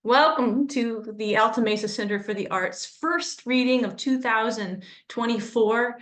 Welcome to the Alta Mesa Center for the Arts first reading of 2024.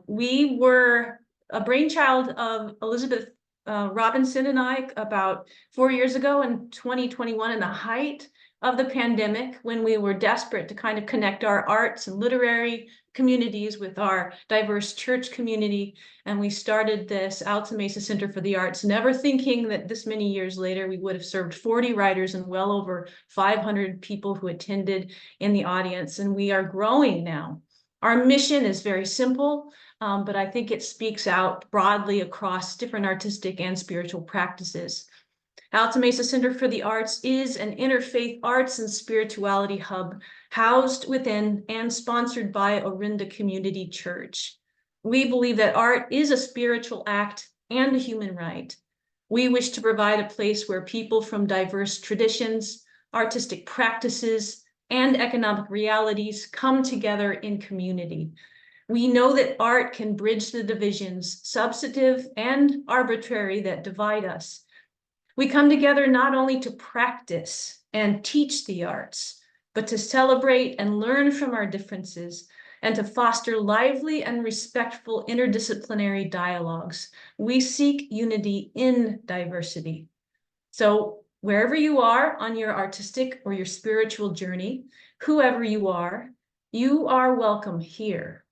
We were a brainchild of Elizabeth Robinson and I about 4 years ago in 2021, in the height of the pandemic, when we were desperate to kind of connect our arts and literary communities with our diverse church community. And we started this Alta Mesa Center for the Arts, never thinking that this many years later, we would have served 40 writers and well over 500 people who attended in the audience. And we are growing now. Our mission is very simple, but I think it speaks out broadly across different artistic and spiritual practices. Alta Mesa Center for the Arts is an interfaith arts and spirituality hub housed within and sponsored by Orinda Community Church. We believe that art is a spiritual act and a human right. We wish to provide a place where people from diverse traditions, artistic practices, and economic realities come together in community. We know that art can bridge the divisions, substantive and arbitrary, that divide us. We come together not only to practice and teach the arts, but to celebrate and learn from our differences and to foster lively and respectful interdisciplinary dialogues. We seek unity in diversity. So wherever you are on your artistic or your spiritual journey, whoever you are welcome here.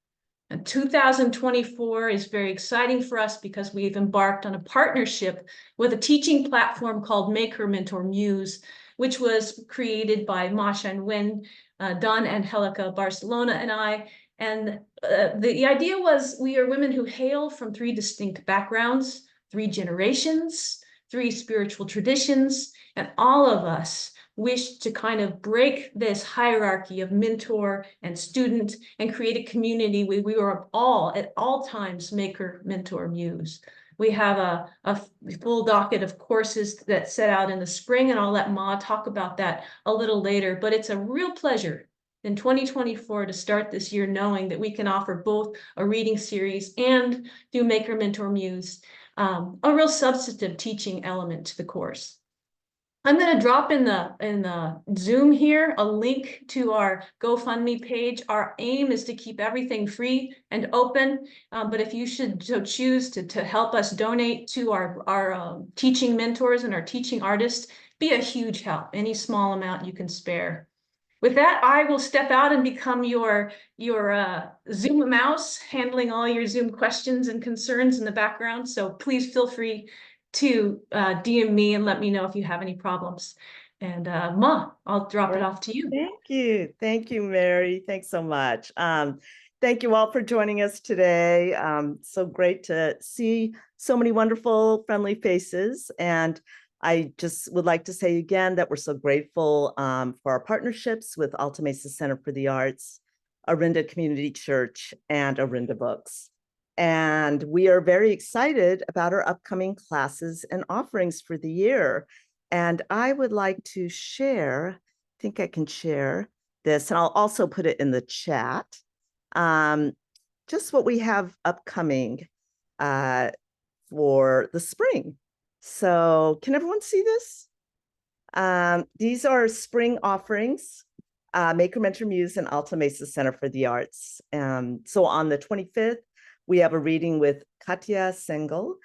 And 2024 is very exciting for us because we've embarked on a partnership with a teaching platform called Maker Mentor Muse, which was created by Masha and Wen, Don Angelicca, Barcelona, and I. And the idea was, we are women who hail from 3 distinct backgrounds, 3 generations, 3 spiritual traditions, and all of us wish to kind of break this hierarchy of mentor and student and create a community where we are all, at all times, maker, mentor, muse. We have a full docket of courses that set out in the spring, and I'll let Ma talk about that a little later, but it's a real pleasure in 2024 to start this year knowing that we can offer both a reading series and do Maker, Mentor, Muse, a real substantive teaching element to the course. I'm going to drop in the Zoom here a link to our GoFundMe page. Our aim is to keep everything free and open, but if you should so choose to help us donate to our teaching mentors and our teaching artists, be a huge help. Any small amount you can spare. With that, I will step out and become your Zoom mouse, handling all your Zoom questions and concerns in the background. So please feel free to DM me and let me know if you have any problems. And Ma, I'll drop it off to you. Thank you, Mary. Thanks so much. Thank you all for joining us today. So great to see so many wonderful, friendly faces. And I just would like to say again that we're so grateful for our partnerships with Alta Mesa Center for the Arts, Orinda Community Church, and Orinda Books. And we are very excited about our upcoming classes and offerings for the year. And I would like to share, I think I can share this, and I'll also put it in the chat, just what we have upcoming for the spring. So can everyone see this? These are spring offerings, Maker, Mentor, Muse, and Alta Mesa Center for the Arts. So on the 25th, we have a reading with Katya Sengel,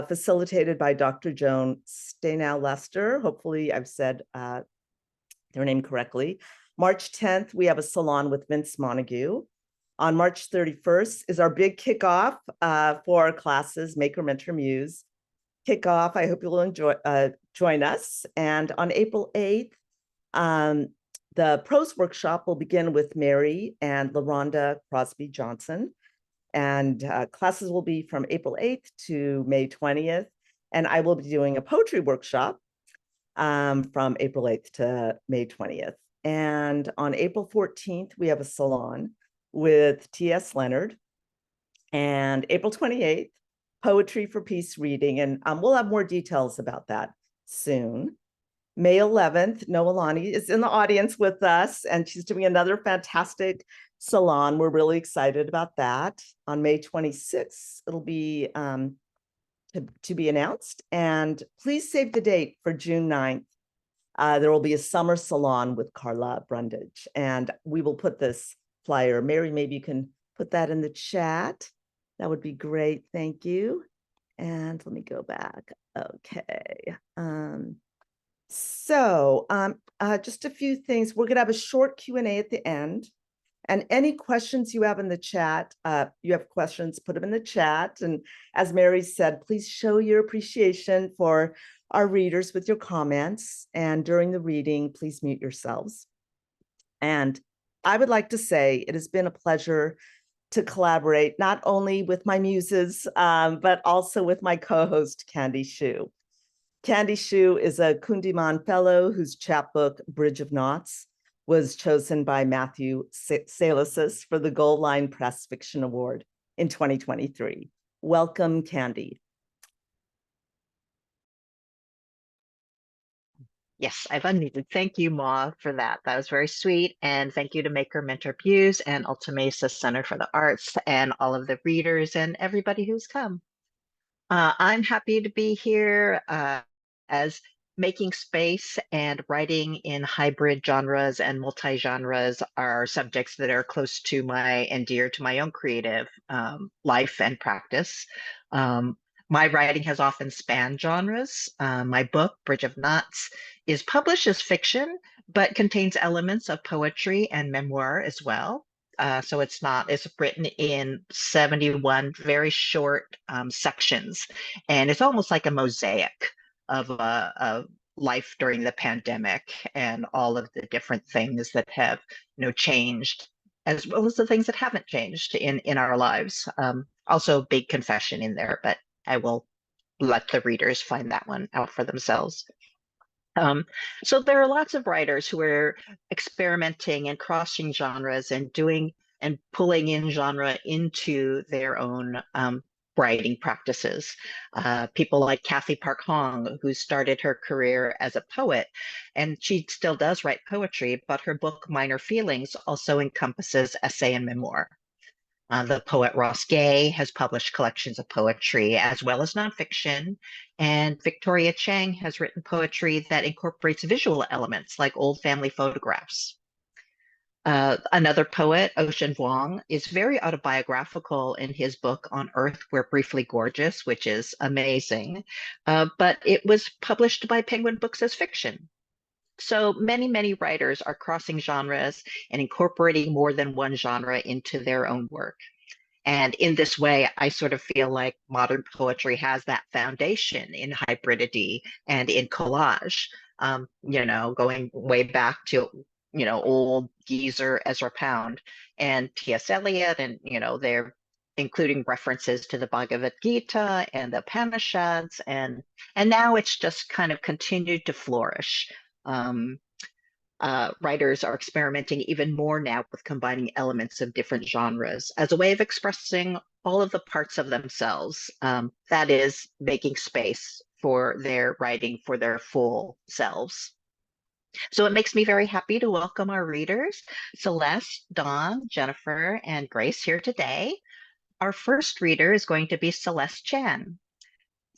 facilitated by Dr. Joan Stanow-Lester. Hopefully I've said their name correctly. March 10th, we have a salon with Vince Montague. On March 31st is our big kickoff for our classes, Maker, Mentor, Muse. Kickoff, I hope you'll join us. And on April 8th, the prose workshop will begin with Mary and LaRonda Crosby Johnson. And classes will be from April 8th to May 20th. And I will be doing a poetry workshop from April 8th to May 20th. And on April 14th, we have a salon with T.S. Leonard. And April 28th, Poetry for Peace reading. And we'll have more details about that soon. May 11th, Noelani is in the audience with us, and she's doing another fantastic salon. We're really excited about that. On May 26th, it'll be to be announced. And please save the date for June 9th. There will be a summer salon with Carla Brundage, and we will put this flyer. Mary, maybe you can put that in the chat. That would be great. Thank you. And let me go back. Okay. Just a few things. We're going to have a short Q&A at the end. And any questions you have in the chat, you have questions, put them in the chat. And as Mary said, please show your appreciation for our readers with your comments. And during the reading, please mute yourselves. And I would like to say it has been a pleasure to collaborate not only with my muses, but also with my co-host, Candy Shue. Candy Shue is a Kundiman Fellow whose chapbook, Bridge of Knots, was chosen by Matthew Salisis for the Gold Line Press Fiction Award in 2023. Welcome, Candy. Yes, I've unmuted. Thank you, Ma, for that. That was very sweet. And thank you to Maker Mentor Muse and Alta Mesa Center for the Arts and all of the readers and everybody who's come. I'm happy to be here as making space and writing in hybrid genres and multi-genres are subjects that are close to my and dear to my own creative life and practice. My writing has often spanned genres. My book, Bridge of Knots, is published as fiction, but contains elements of poetry and memoir as well. So it's written in 71 very short sections, and it's almost like a mosaic of life during the pandemic and all of the different things that have changed, as well as the things that haven't changed in our lives. Also, big confession in there, but I will let the readers find that one out for themselves. So there are lots of writers who are experimenting and crossing genres and doing and pulling in genre into their own writing practices. People like Kathy Park Hong, who started her career as a poet, and she still does write poetry, but her book Minor Feelings also encompasses essay and memoir. The poet Ross Gay has published collections of poetry as well as nonfiction, and Victoria Chang has written poetry that incorporates visual elements like old family photographs. Another poet, Ocean Vuong, is very autobiographical in his book On Earth We're Briefly Gorgeous, which is amazing, but it was published by Penguin Books as fiction. So many writers are crossing genres and incorporating more than one genre into their own work. And in this way, I sort of feel like modern poetry has that foundation in hybridity and in collage, going way back to, old geezer Ezra Pound and T.S. Eliot, and, they're including references to the Bhagavad Gita and the Upanishads, and now it's just kind of continued to flourish. Writers are experimenting even more now with combining elements of different genres as a way of expressing all of the parts of themselves. That is, making space for their writing for their full selves. So it makes me very happy to welcome our readers, Celeste, Dawn, Jennifer, and Grace here today. Our first reader is going to be Celeste Chan.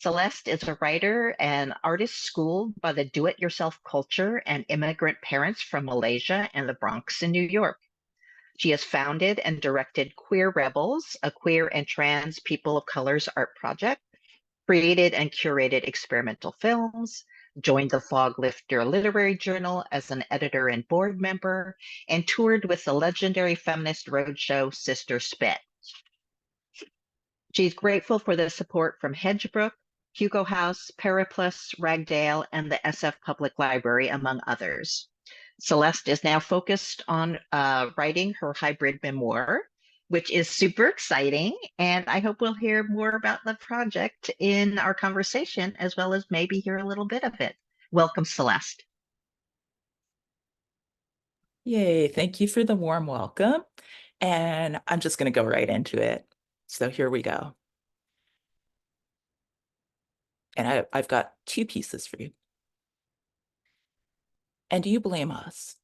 Celeste is a writer and artist schooled by the do-it-yourself culture and immigrant parents from Malaysia and the Bronx in New York. She has founded and directed Queer Rebels, a queer and trans people of color's art project, created and curated experimental films, joined the Fog Lifter Literary Journal as an editor and board member, and toured with the legendary feminist roadshow Sister Spit. She's grateful for the support from Hedgebrook, Hugo House, Periplus, Ragdale, and the SF Public Library, among others. Celeste is now focused on writing her hybrid memoir, which is super exciting, and I hope we'll hear more about the project in our conversation, as well as maybe hear a little bit of it. Welcome, Celeste. Yay, thank you for the warm welcome. And I'm just going to go right into it. So here we go. And I've got two pieces for you. And do you blame us?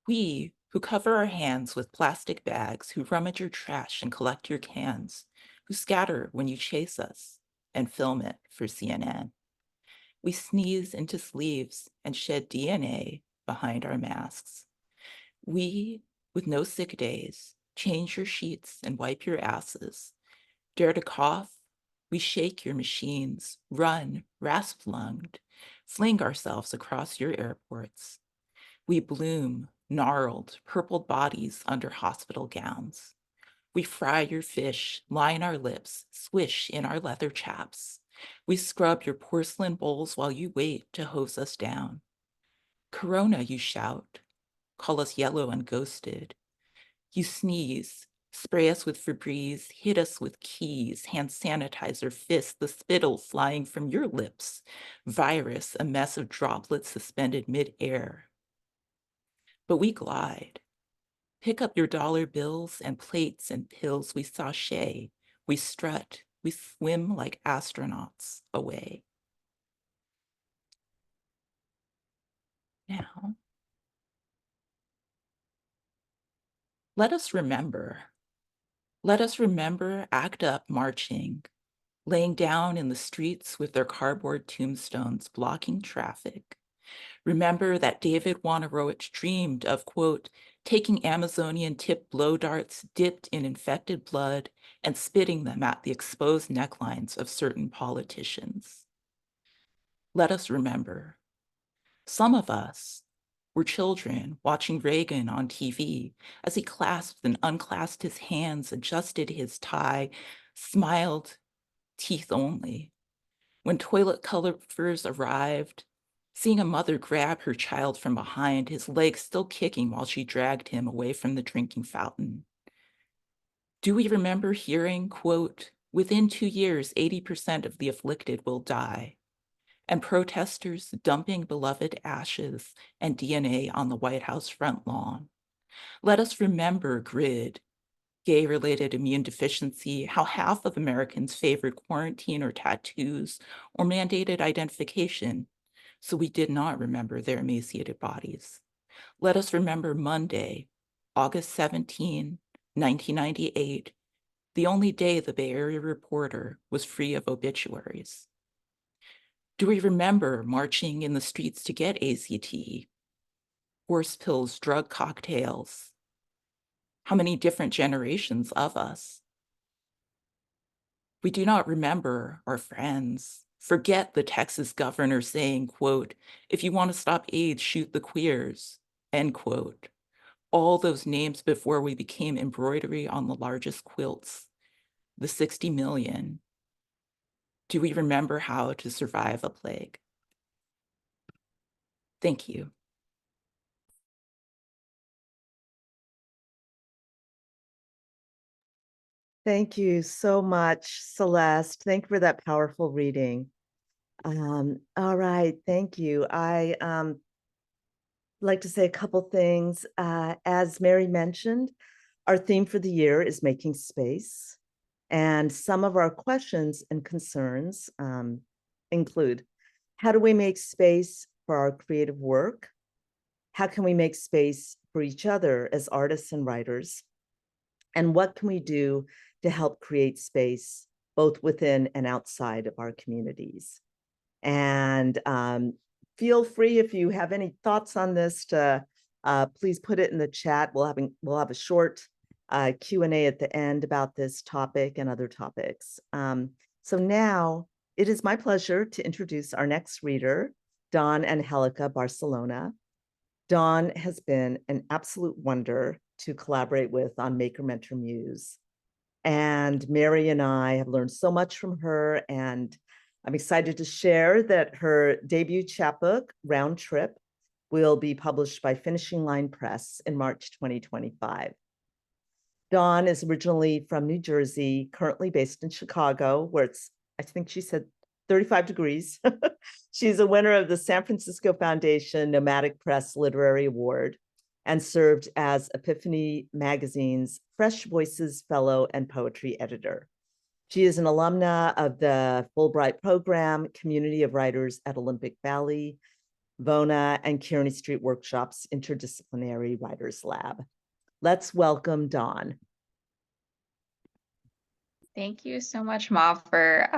We who cover our hands with plastic bags, who rummage your trash and collect your cans, who scatter when you chase us and film it for CNN. We sneeze into sleeves and shed DNA behind our masks. We, with no sick days, change your sheets and wipe your asses. Dare to cough? We shake your machines, run, rasp-lunged, fling ourselves across your airports. We bloom, gnarled, purpled bodies under hospital gowns. We fry your fish, line our lips, swish in our leather chaps. We scrub your porcelain bowls while you wait to hose us down. Corona, you shout. Call us yellow and ghosted. You sneeze, spray us with Febreze, hit us with keys, hand sanitizer, fist, the spittle flying from your lips, virus, a mess of droplets suspended mid-air. But we glide. Pick up your dollar bills and plates and pills. We sashay, we strut, we swim like astronauts away. Now, let us remember ACT UP marching, laying down in the streets with their cardboard tombstones blocking traffic. Remember that David Wojnarowicz dreamed of, quote, taking Amazonian tipped blow darts dipped in infected blood and spitting them at the exposed necklines of certain politicians. Let us remember, some of us were children watching Reagan on TV as he clasped and unclasped his hands, adjusted his tie, smiled, teeth only. When toilet colorers arrived, seeing a mother grab her child from behind, his legs still kicking while she dragged him away from the drinking fountain. Do we remember hearing, quote, within 2 years, 80% of the afflicted will die, and protesters dumping beloved ashes and DNA on the White House front lawn? Let us remember GRID, gay-related immune deficiency, how half of Americans favored quarantine or tattoos or mandated identification, so we did not remember their emaciated bodies. Let us remember Monday, August 17, 1998, the only day the Bay Area Reporter was free of obituaries. Do we remember marching in the streets to get ACT, horse pills, drug cocktails? How many different generations of us? We do not remember our friends. Forget the Texas governor saying, quote, if you want to stop AIDS, shoot the queers, end quote. All those names before we became embroidery on the largest quilts, the 60 million. Do we remember how to survive a plague? Thank you. Thank you so much, Celeste. Thank you for that powerful reading. All right, thank you. I like to say a couple things. As Mary mentioned, our theme for the year is making space. And some of our questions and concerns include, how do we make space for our creative work? How can we make space for each other as artists and writers? And what can we do to help create space both within and outside of our communities? And feel free, if you have any thoughts on this, to please put it in the chat. We'll have a short Q&A at the end about this topic and other topics. So now it is my pleasure to introduce our next reader, Dawn Angelicca, Barcelona. Dawn has been an absolute wonder to collaborate with on Maker Mentor Muse. And Mary and I have learned so much from her, and I'm excited to share that her debut chapbook, Round Trip, will be published by Finishing Line Press in March 2025. Dawn is originally from New Jersey, currently based in Chicago, where it's, I think she said, 35 degrees. She's a winner of the San Francisco Foundation Nomadic Press Literary Award and served as Epiphany Magazine's Fresh Voices Fellow and Poetry Editor. She is an alumna of the Fulbright Program, Community of Writers at Olympic Valley, Vona, and Kearney Street Workshops Interdisciplinary Writers Lab. Let's welcome Dawn. Thank you so much, Ma, for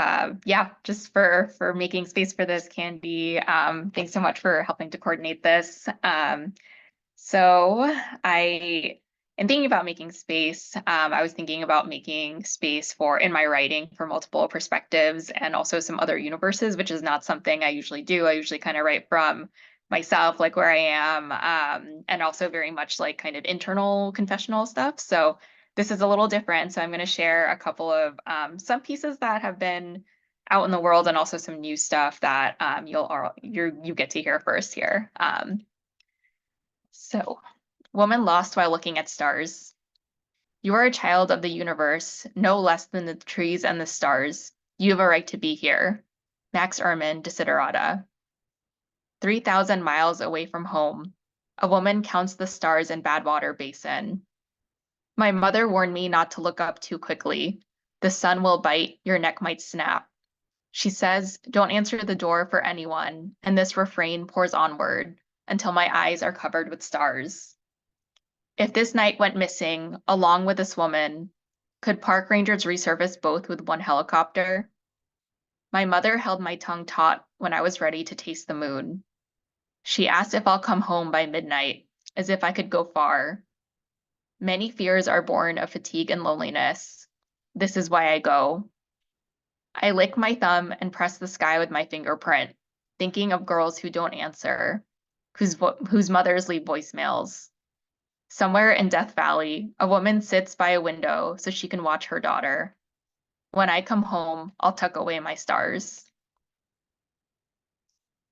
just for making space for this, Candy. Thanks so much for helping to coordinate this. So I in thinking about making space, I was thinking about making space for in my writing for multiple perspectives and also some other universes, which is not something I usually do. I usually kind of write from myself, like where I am, and also very much like kind of internal confessional stuff. So this is a little different. So I'm going to share a couple of some pieces that have been out in the world and also some new stuff that you get to hear first here. So, woman lost while looking at stars. You are a child of the universe, no less than the trees and the stars. You have a right to be here. Max Ehrman, Desiderata. 3,000 miles away from home, a woman counts the stars in Badwater Basin. My mother warned me not to look up too quickly. The sun will bite, your neck might snap. She says, don't answer the door for anyone, and this refrain pours onward until my eyes are covered with stars. If this night went missing, along with this woman, could park rangers resurface both with one helicopter? My mother held my tongue taut when I was ready to taste the moon. She asked if I'll come home by midnight, as if I could go far. Many fears are born of fatigue and loneliness. This is why I go. I lick my thumb and press the sky with my fingerprint, thinking of girls who don't answer, whose mothers leave voicemails. Somewhere in Death Valley, a woman sits by a window so she can watch her daughter. When I come home, I'll tuck away my stars.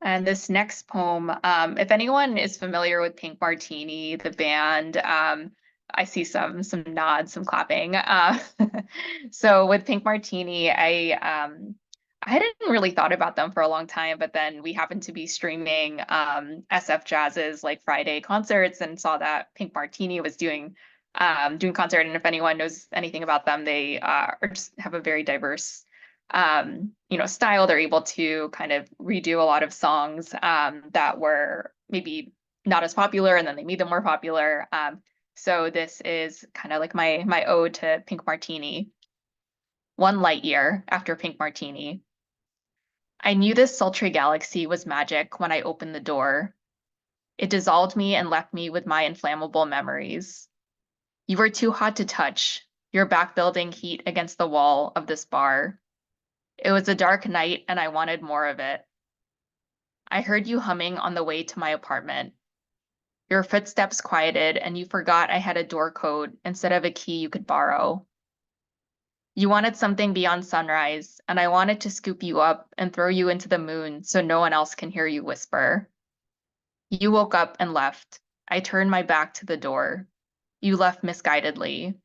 And this next poem, if anyone is familiar with Pink Martini, the band, I see some nods, some clapping. So with Pink Martini, I hadn't really thought about them for a long time, but then we happened to be streaming SF Jazz's like Friday concerts and saw that Pink Martini was doing concert. And if anyone knows anything about them, they just have a very diverse style. They're able to kind of redo a lot of songs that were maybe not as popular, and then they made them more popular. So this is kind of like my ode to Pink Martini. One light year after Pink Martini. I knew this sultry galaxy was magic when I opened the door. It dissolved me and left me with my inflammable memories. You were too hot to touch, your back building heat against the wall of this bar. It was a dark night and I wanted more of it. I heard you humming on the way to my apartment. Your footsteps quieted and you forgot I had a door code instead of a key you could borrow. You wanted something beyond sunrise, and I wanted to scoop you up and throw you into the moon so no one else can hear you whisper. You woke up and left. I turned my back to the door. You left misguidedly.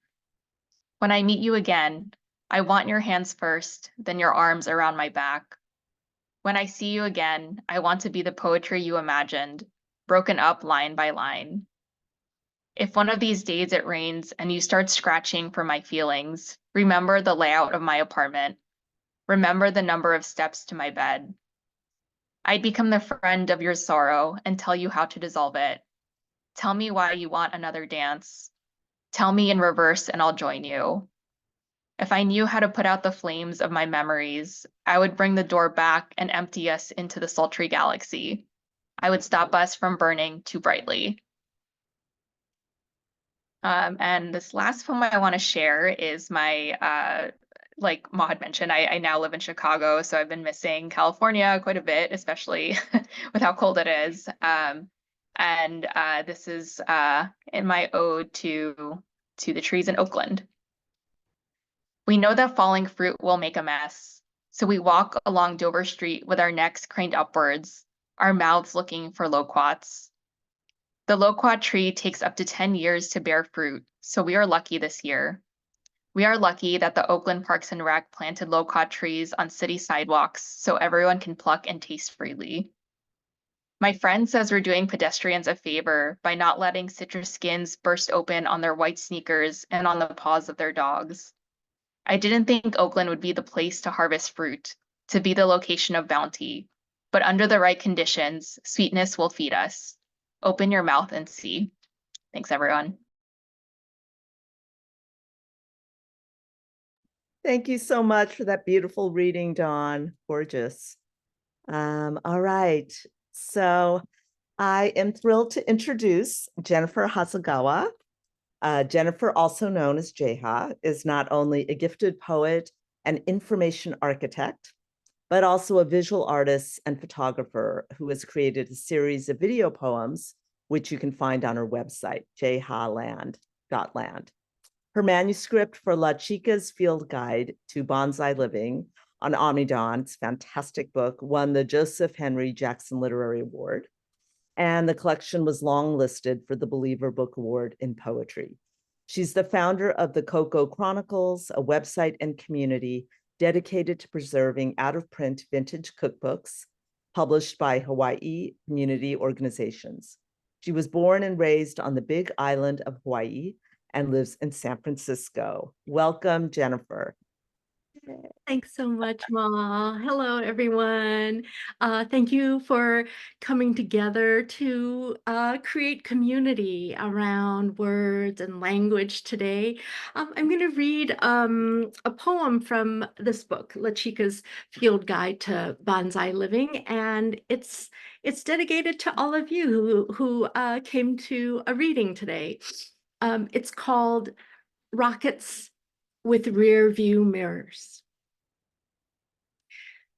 When I meet you again, I want your hands first, then your arms around my back. When I see you again, I want to be the poetry you imagined, broken up line by line. If one of these days it rains and you start scratching for my feelings, remember the layout of my apartment. Remember the number of steps to my bed. I'd become the friend of your sorrow and tell you how to dissolve it. Tell me why you want another dance. Tell me in reverse and I'll join you. If I knew how to put out the flames of my memories, I would bring the door back and empty us into the sultry galaxy. I would stop us from burning too brightly. And this last poem I want to share is my, like Ma had mentioned, I now live in Chicago, so I've been missing California quite a bit, especially with how cold it is. And this is in my ode to the trees in Oakland. We know that falling fruit will make a mess, so we walk along Dover Street with our necks craned upwards, our mouths looking for loquats. The loquat tree takes up to 10 years to bear fruit, so we are lucky this year. We are lucky that the Oakland Parks and Rec planted loquat trees on city sidewalks so everyone can pluck and taste freely. My friend says we're doing pedestrians a favor by not letting citrus skins burst open on their white sneakers and on the paws of their dogs. I didn't think Oakland would be the place to harvest fruit, to be the location of bounty, but under the right conditions, sweetness will feed us. Open your mouth and see. Thanks, everyone. Thank you so much for that beautiful reading, Dawn. Gorgeous. All right. So I am thrilled to introduce Jennifer Hasegawa. Jennifer, also known as Jeha, is not only a gifted poet and information architect, but also a visual artist and photographer who has created a series of video poems, which you can find on her website, jhaland.land. Her manuscript for La Chica's Field Guide to Bonsai Living on Omnidon's fantastic book won the Joseph Henry Jackson Literary Award, and the collection was long-listed for the Believer Book Award in Poetry. She's the founder of the Cocoa Chronicles, a website and community dedicated to preserving out-of-print vintage cookbooks published by Hawaii community organizations. She was born and raised on the Big Island of Hawaii and lives in San Francisco. Welcome, Jennifer. Thanks so much, Ma. Hello, everyone. Thank you for coming together to create community around words and language today. I'm going to read a poem from this book, La Chica's Field Guide to Bonsai Living, and it's dedicated to all of you who came to a reading today. It's called Rockets with Rear View Mirrors.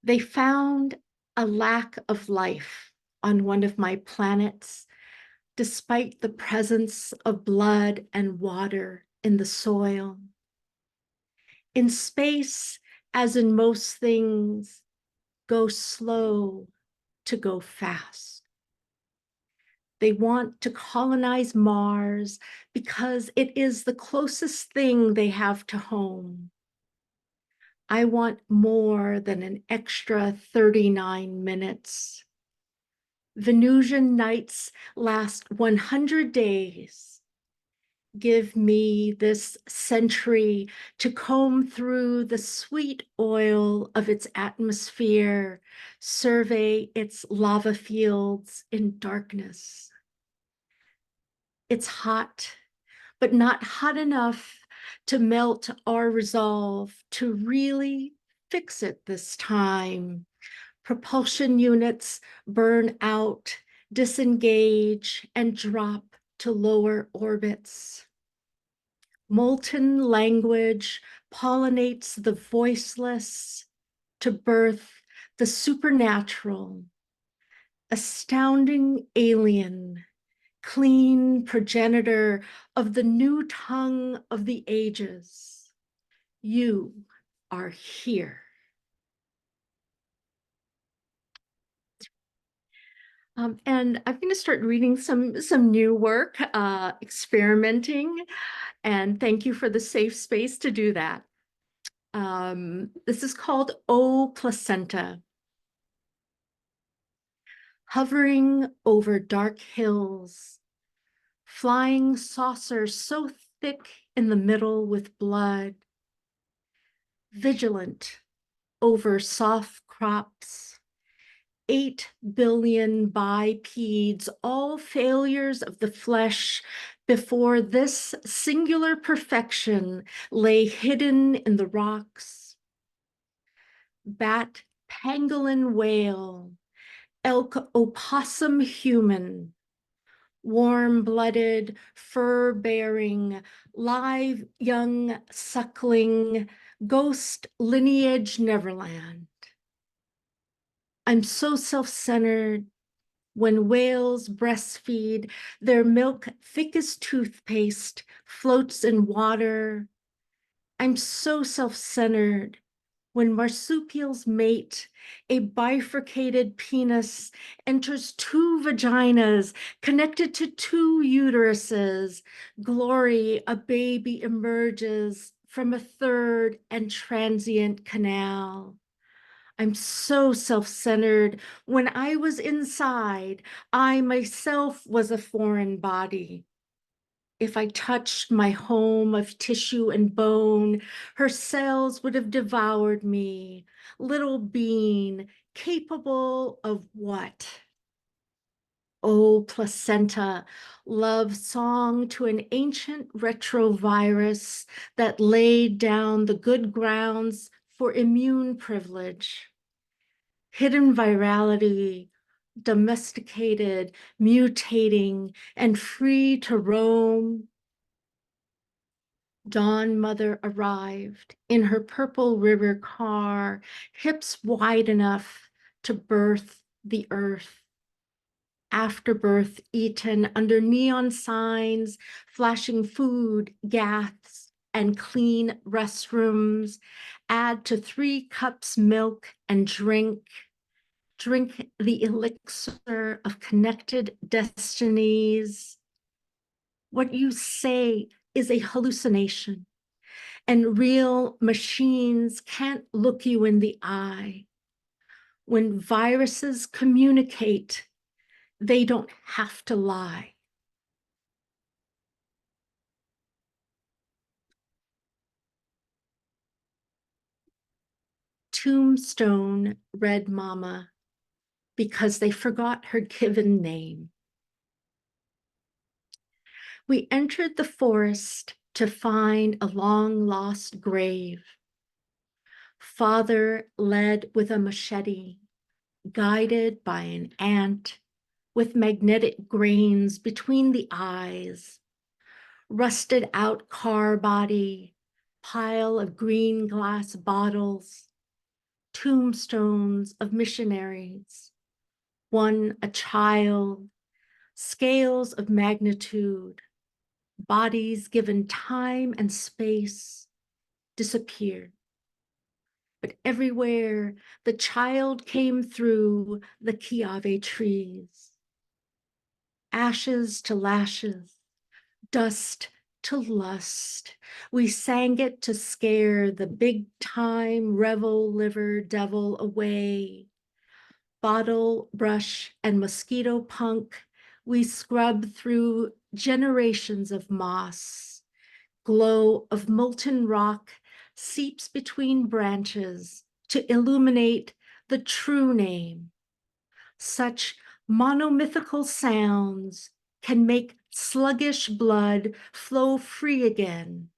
They found a lack of life on one of my planets, despite the presence of blood and water in the soil. In space, as in most things, go slow to go fast. They want to colonize Mars because it is the closest thing they have to home. I want more than an extra 39 minutes. Venusian nights last 100 days. Give me this century to comb through the sweet oil of its atmosphere, survey its lava fields in darkness. It's hot, but not hot enough to melt our resolve to really fix it this time. Propulsion units burn out, disengage, and drop to lower orbits. Molten language pollinates the voiceless to birth the supernatural. Astounding alien, clean progenitor of the new tongue of the ages. You are here. And I'm going to start reading some new work, experimenting, and thank you for the safe space to do that. This is called O Placenta. Hovering over dark hills, flying saucers so thick in the middle with blood, vigilant over soft crops, 8 billion bipeds, all failures of the flesh before this singular perfection lay hidden in the rocks. Bat, pangolin whale, elk opossum human, warm-blooded, fur-bearing, live young suckling, ghost lineage Neverland. I'm so self-centered. When whales breastfeed, their milk thick as toothpaste floats in water. I'm so self-centered. When marsupials mate, a bifurcated penis enters 2 vaginas connected to 2 uteruses. Glory, a baby emerges from a 3rd and transient canal. I'm so self-centered. When I was inside, I myself was a foreign body. If I touched my home of tissue and bone, her cells would have devoured me. Little being, capable of what? O placenta, love song to an ancient retrovirus that laid down the good grounds for immune privilege. Hidden virality, domesticated, mutating, and free to roam. Dawn Mother arrived in her purple river car, hips wide enough to birth the earth. Afterbirth eaten under neon signs, flashing food, gas, and clean restrooms. Add to 3 cups milk and drink. Drink the elixir of connected destinies. What you say is a hallucination, and real machines can't look you in the eye. When viruses communicate, they don't have to lie. Tombstone read Mama because they forgot her given name. We entered the forest to find a long-lost grave. Father led with a machete, guided by an ant with magnetic grains between the eyes, rusted out car body, pile of green glass bottles, tombstones of missionaries, one a child, scales of magnitude, bodies given time and space, disappeared. But everywhere the child came through the Kiave trees. Ashes to lashes, dust to lust. We sang it to scare the big time revel liver devil away. Bottle, brush, and mosquito punk, we scrub through generations of moss. Glow of molten rock seeps between branches to illuminate the true name. Such monomythical sounds can make sluggish blood flow free again.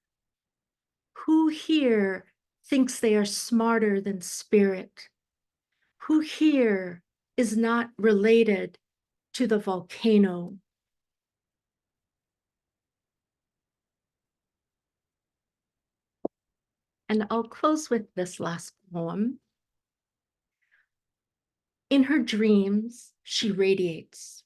Who here thinks they are smarter than spirit? Who here is not related to the volcano? And I'll close with this last poem. In her dreams, she radiates,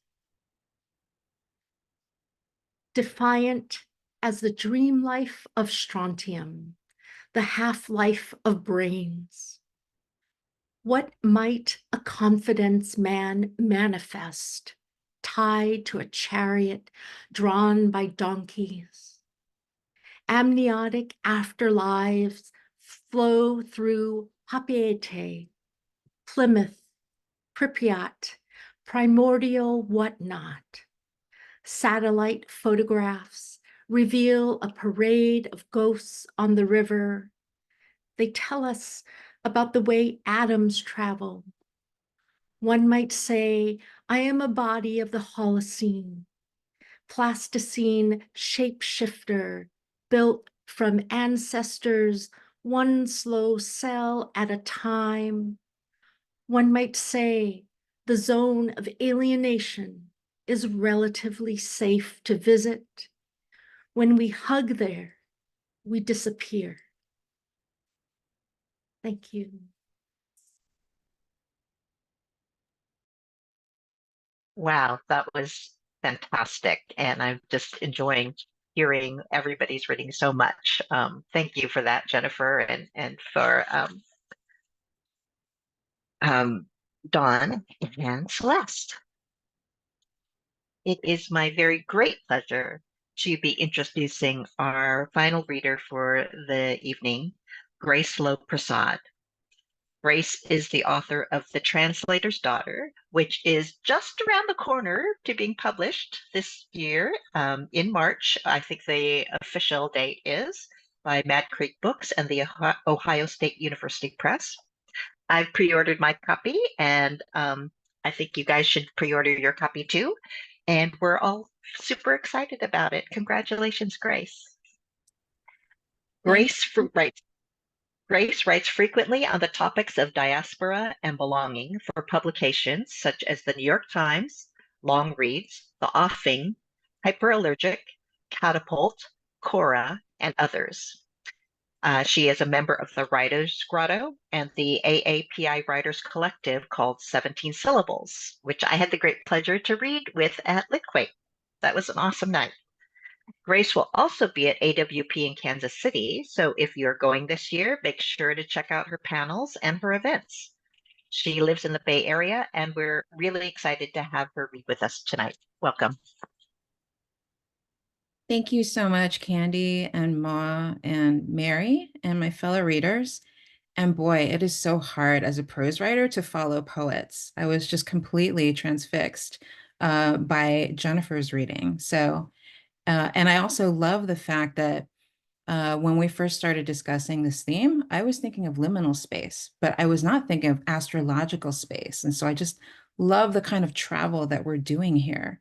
defiant as the dream life of strontium, the half-life of brains. What might a confidence man manifest, tied to a chariot drawn by donkeys? Amniotic afterlives flow through Papeete, Plymouth, Pripyat, primordial whatnot. Satellite photographs reveal a parade of ghosts on the river. They tell us about the way atoms travel. One might say, I am a body of the Holocene, Plasticine shapeshifter, built from ancestors, one slow cell at a time. One might say the zone of alienation is relatively safe to visit. When we hug there, we disappear. Thank you. Wow, that was fantastic. And I'm just enjoying hearing everybody's reading so much. Thank you for that, Jennifer, and for Dawn and Celeste. It is my very great pleasure to be introducing our final reader for the evening, Grace Lowe Prasad. Grace is the author of The Translator's Daughter, which is just around the corner to being published this year in March. I think the official date is by Mad Creek Books and the Ohio State University Press. I've pre-ordered my copy, and I think you guys should pre-order your copy too. And we're all super excited about it. Congratulations, Grace. Thank Grace writes frequently on the topics of diaspora and belonging for publications such as the New York Times, Long Reads, The Offing, Hyperallergic, Catapult, Cora, and others. She is a member of the Writers Grotto and the AAPI Writers Collective called 17 Syllables, which I had the great pleasure to read with at Litquake. That was an awesome night. Grace will also be at AWP in Kansas City, so if you're going this year, make sure to check out her panels and her events. She lives in the Bay Area, and we're really excited to have her read with us tonight. Welcome. Thank you so much, Candy and Ma and Mary and my fellow readers. And boy, it is so hard as a prose writer to follow poets. I was just completely transfixed by Jennifer's reading. So, and I also love the fact that when we first started discussing this theme, I was thinking of liminal space, but I was not thinking of astrological space. And so I just love the kind of travel that we're doing here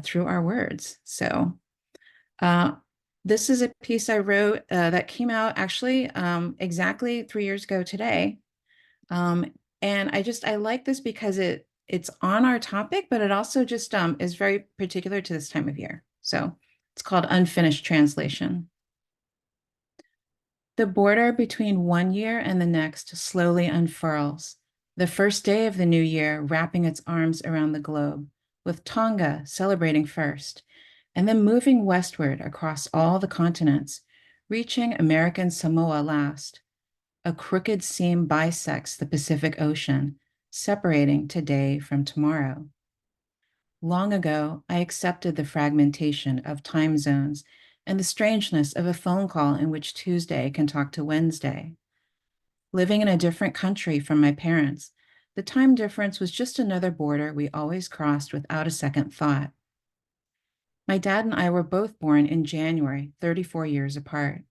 through our words. So this is a piece I wrote that came out actually exactly 3 years ago today. And I like this because it's on our topic, but it also just is very particular to this time of year. So it's called Unfinished Translation. The border between one year and the next slowly unfurls. The first day of the new year wrapping its arms around the globe, with Tonga celebrating first, and then moving westward across all the continents, reaching American Samoa last. A crooked seam bisects the Pacific Ocean, separating today from tomorrow. Long ago, I accepted the fragmentation of time zones and the strangeness of a phone call in which Tuesday can talk to Wednesday. Living in a different country from my parents, the time difference was just another border we always crossed without a second thought. My dad and I were both born in January, 34 years apart.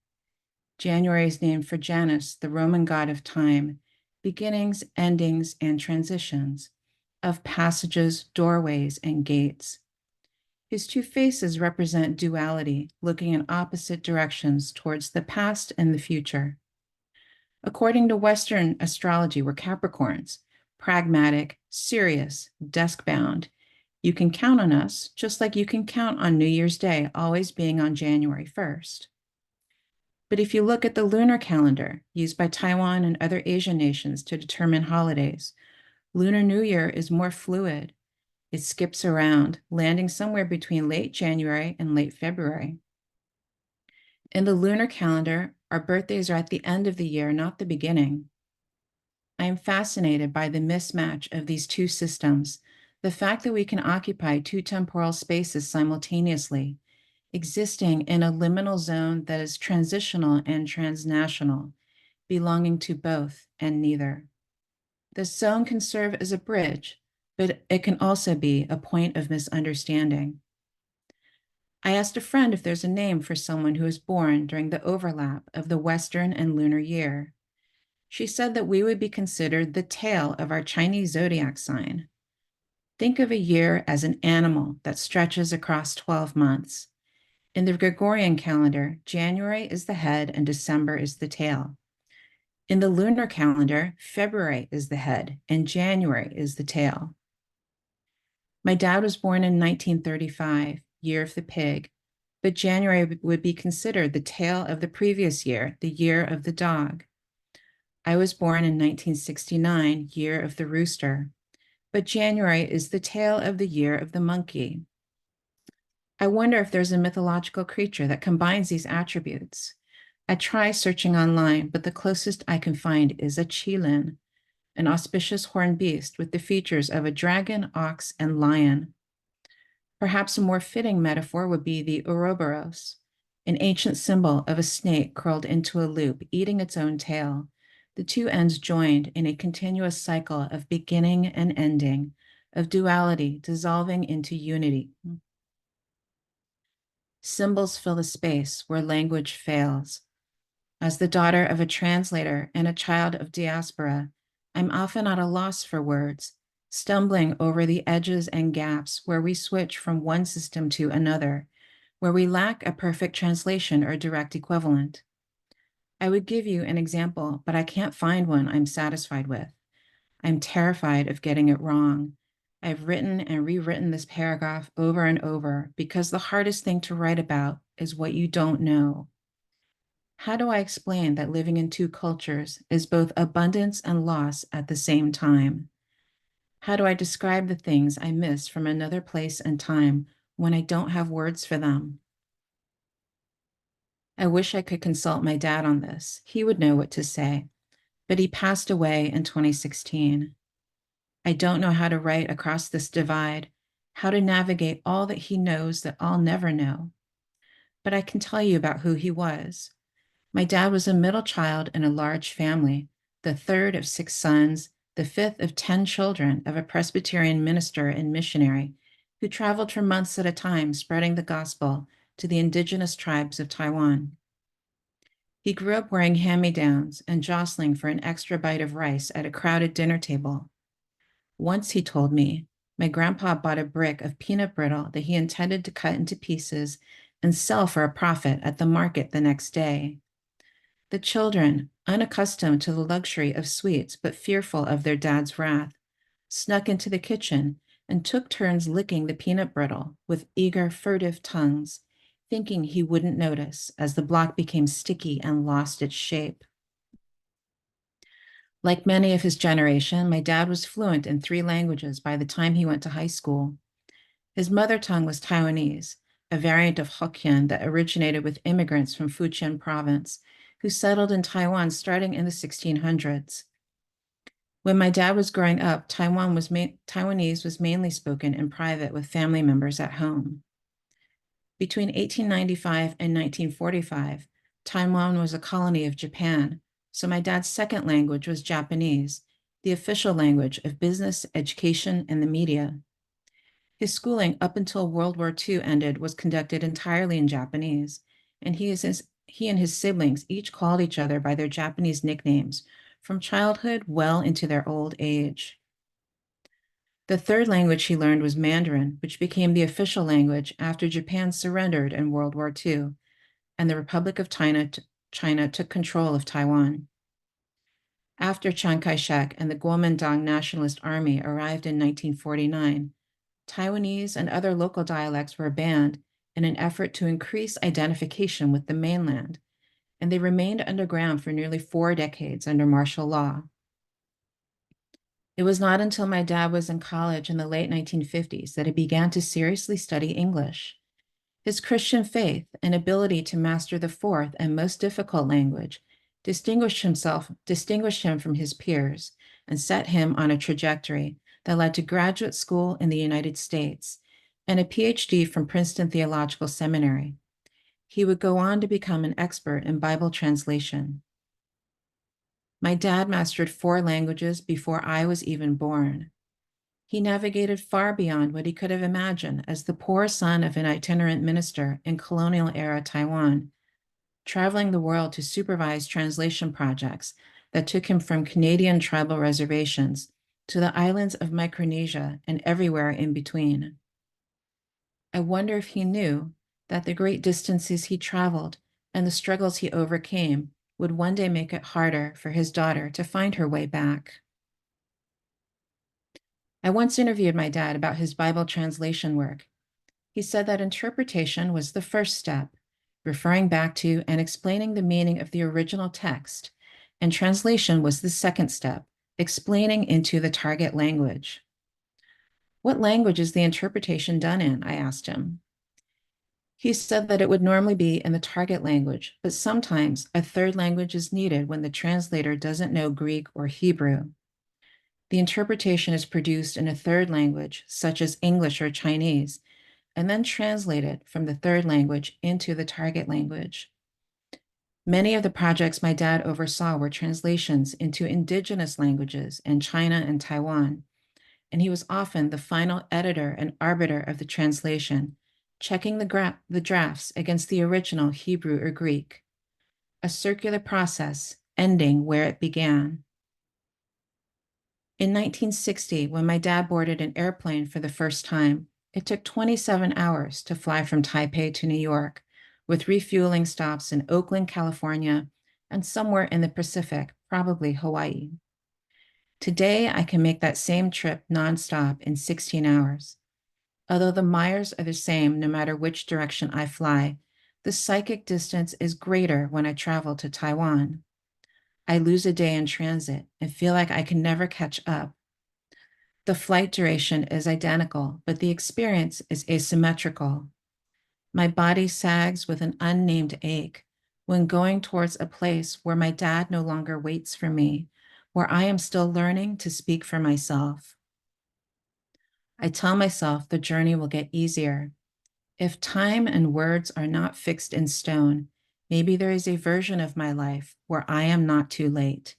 January is named for Janus, the Roman god of time, beginnings, endings, and transitions, of passages, doorways, and gates. His two faces represent duality, looking in opposite directions towards the past and the future. According to Western astrology, we're Capricorns, pragmatic, serious, desk-bound. You can count on us, just like you can count on New Year's Day always being on January 1st. But if you look at the lunar calendar used by Taiwan and other Asian nations to determine holidays, Lunar New Year is more fluid. It skips around, landing somewhere between late January and late February. In the lunar calendar, our birthdays are at the end of the year, not the beginning. I am fascinated by the mismatch of these two systems, the fact that we can occupy two temporal spaces simultaneously, existing in a liminal zone that is transitional and transnational, belonging to both and neither. The zone can serve as a bridge, but it can also be a point of misunderstanding. I asked a friend if there's a name for someone who is born during the overlap of the Western and lunar year. She said that we would be considered the tail of our Chinese zodiac sign. Think of a year as an animal that stretches across 12 months. In the Gregorian calendar, January is the head and December is the tail. In the lunar calendar, February is the head and January is the tail. My dad was born in 1935, year of the pig, but January would be considered the tail of the previous year, the year of the dog. I was born in 1969, year of the rooster, but January is the tail of the year of the monkey. I wonder if there's a mythological creature that combines these attributes. I try searching online, but the closest I can find is a qilin, an auspicious horned beast with the features of a dragon, ox, and lion. Perhaps a more fitting metaphor would be the Ouroboros, an ancient symbol of a snake curled into a loop, eating its own tail, the two ends joined in a continuous cycle of beginning and ending, of duality dissolving into unity. Symbols fill the space where language fails. As the daughter of a translator and a child of diaspora, I'm often at a loss for words, stumbling over the edges and gaps where we switch from one system to another, where we lack a perfect translation or direct equivalent. I would give you an example, but I can't find one I'm satisfied with. I'm terrified of getting it wrong. I've written and rewritten this paragraph over and over because the hardest thing to write about is what you don't know. How do I explain that living in two cultures is both abundance and loss at the same time? How do I describe the things I miss from another place and time when I don't have words for them? I wish I could consult my dad on this. He would know what to say, but he passed away in 2016. I don't know how to write across this divide, how to navigate all that he knows that I'll never know. But I can tell you about who he was. My dad was a middle child in a large family, the third of 6 sons, the fifth of 10 children of a Presbyterian minister and missionary who traveled for months at a time spreading the gospel to the indigenous tribes of Taiwan. He grew up wearing hand-me-downs and jostling for an extra bite of rice at a crowded dinner table. Once, he told me, my grandpa bought a brick of peanut brittle that he intended to cut into pieces and sell for a profit at the market the next day. The children, unaccustomed to the luxury of sweets but fearful of their dad's wrath, snuck into the kitchen and took turns licking the peanut brittle with eager, furtive tongues, thinking he wouldn't notice as the block became sticky and lost its shape. Like many of his generation, my dad was fluent in 3 languages by the time he went to high school. His mother tongue was Taiwanese, a variant of Hokkien that originated with immigrants from Fujian province who settled in Taiwan starting in the 1600s. When my dad was growing up, Taiwanese was mainly spoken in private with family members at home. Between 1895 and 1945, Taiwan was a colony of Japan, so my dad's second language was Japanese, the official language of business, education, and the media. His schooling up until World War II ended was conducted entirely in Japanese, and he and his siblings each called each other by their Japanese nicknames from childhood well into their old age. The third language he learned was Mandarin, which became the official language after Japan surrendered in World War II, and the Republic of China took control of Taiwan. After Chiang Kai-shek and the Kuomintang Nationalist Army arrived in 1949, Taiwanese and other local dialects were banned in an effort to increase identification with the mainland, and they remained underground for nearly 4 decades under martial law. It was not until my dad was in college in the late 1950s that he began to seriously study English. His Christian faith and ability to master the fourth and most difficult language distinguished him from his peers and set him on a trajectory that led to graduate school in the United States and a PhD from Princeton Theological Seminary. He would go on to become an expert in Bible translation. My dad mastered 4 languages before I was even born. He navigated far beyond what he could have imagined as the poor son of an itinerant minister in colonial-era Taiwan, traveling the world to supervise translation projects that took him from Canadian tribal reservations to the islands of Micronesia and everywhere in between. I wonder if he knew that the great distances he traveled and the struggles he overcame would one day make it harder for his daughter to find her way back. I once interviewed my dad about his Bible translation work. He said that interpretation was the first step, referring back to and explaining the meaning of the original text, and translation was the second step, explaining into the target language. What language is the interpretation done in? I asked him. He said that it would normally be in the target language, but sometimes a third language is needed when the translator doesn't know Greek or Hebrew. The interpretation is produced in a third language, such as English or Chinese, and then translated from the third language into the target language. Many of the projects my dad oversaw were translations into indigenous languages in China and Taiwan, and he was often the final editor and arbiter of the translation, checking the drafts against the original Hebrew or Greek, a circular process ending where it began. In 1960, when my dad boarded an airplane for the first time, it took 27 hours to fly from Taipei to New York, with refueling stops in Oakland, California, and somewhere in the Pacific, probably Hawaii. Today, I can make that same trip nonstop in 16 hours. Although the miles are the same no matter which direction I fly, the psychic distance is greater when I travel to Taiwan. I lose a day in transit and feel like I can never catch up. The flight duration is identical, but the experience is asymmetrical. My body sags with an unnamed ache when going towards a place where my dad no longer waits for me, where I am still learning to speak for myself. I tell myself the journey will get easier. If time and words are not fixed in stone, maybe there is a version of my life where I am not too late,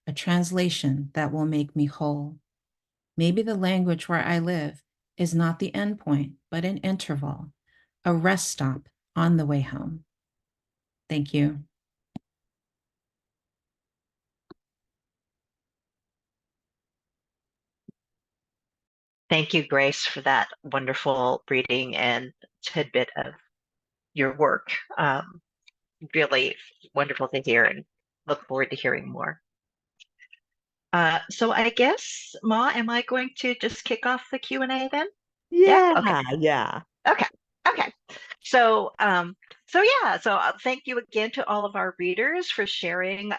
a translation that will make me whole. Maybe the language where I live is not the end point, but an interval, a rest stop on the way home. Thank you. Thank you, Grace, for that wonderful reading and tidbit of your work. Really wonderful to hear, and look forward to hearing more. So I guess, Ma, am I going to just kick off the Q&A then? Yeah, Okay. yeah. Okay. Okay. So, thank you again to all of our readers for sharing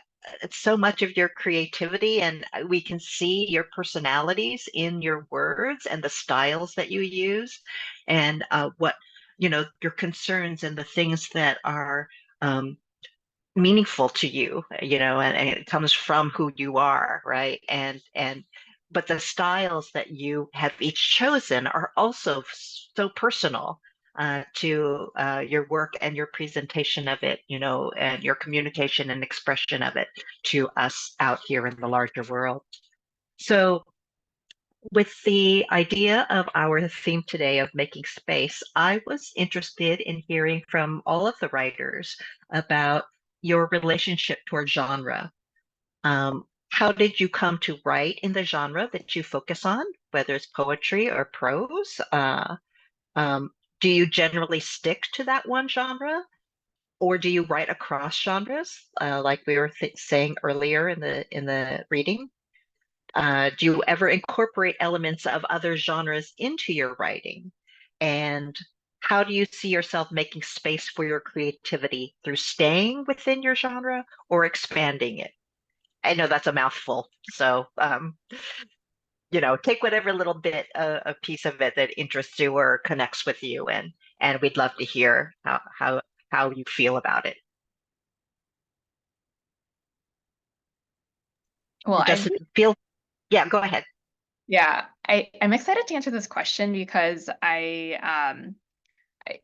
so much of your creativity, and we can see your personalities in your words and the styles that you use, and what, your concerns and the things that are meaningful to you, and it comes from who you are, right? But the styles that you have each chosen are also so personal to your work and your presentation of it, and your communication and expression of it to us out here in the larger world. So with the idea of our theme today of making space, I was interested in hearing from all of the writers about your relationship toward genre. How did you come to write in the genre that you focus on, whether it's poetry or prose? Do you generally stick to that one genre, or do you write across genres, like we were saying earlier in the reading? Do you ever incorporate elements of other genres into your writing? And how do you see yourself making space for your creativity through staying within your genre or expanding it? I know that's a mouthful, so take whatever little bit, a piece of it that interests you or connects with you, and we'd love to hear how you feel about it. Well, Just feel, yeah, go ahead. Yeah, I'm excited to answer this question because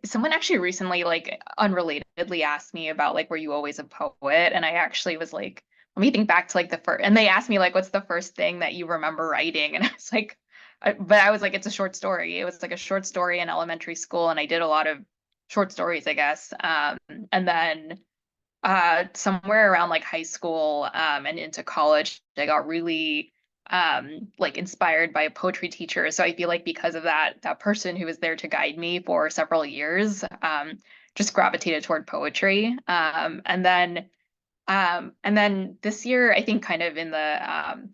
someone actually recently, like, unrelatedly asked me about, like, were you always a poet? And I actually was like, let me think back to, like, the first, and they asked me, like, what's the first thing that you remember writing? And I was like, but I was like, it's a short story. It was like a short story in elementary school, and I did a lot of short stories, I guess. And then somewhere around like high school and into college, I got really like inspired by a poetry teacher. So I feel like because of that person who was there to guide me for several years, just gravitated toward poetry. And then this year, I think kind of in the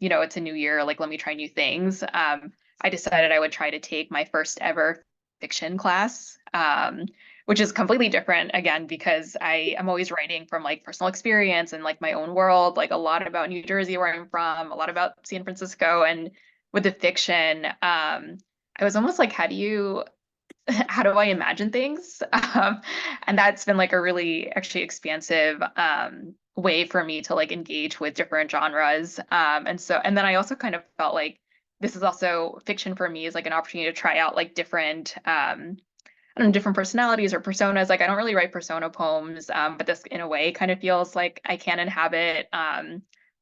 it's a new year, like let me try new things. I decided I would try to take my first ever fiction class, which is completely different again, because I am always writing from like personal experience and like my own world, like a lot about New Jersey, where I'm from, a lot about San Francisco. And with the fiction, I was almost like, how do I imagine things? And that's been like a really actually expansive way for me to like engage with different genres. And then I also kind of felt like this is also fiction for me is like an opportunity to try out like different I don't know, different personalities or personas. Like I don't really write persona poems, but this in a way kind of feels like I can inhabit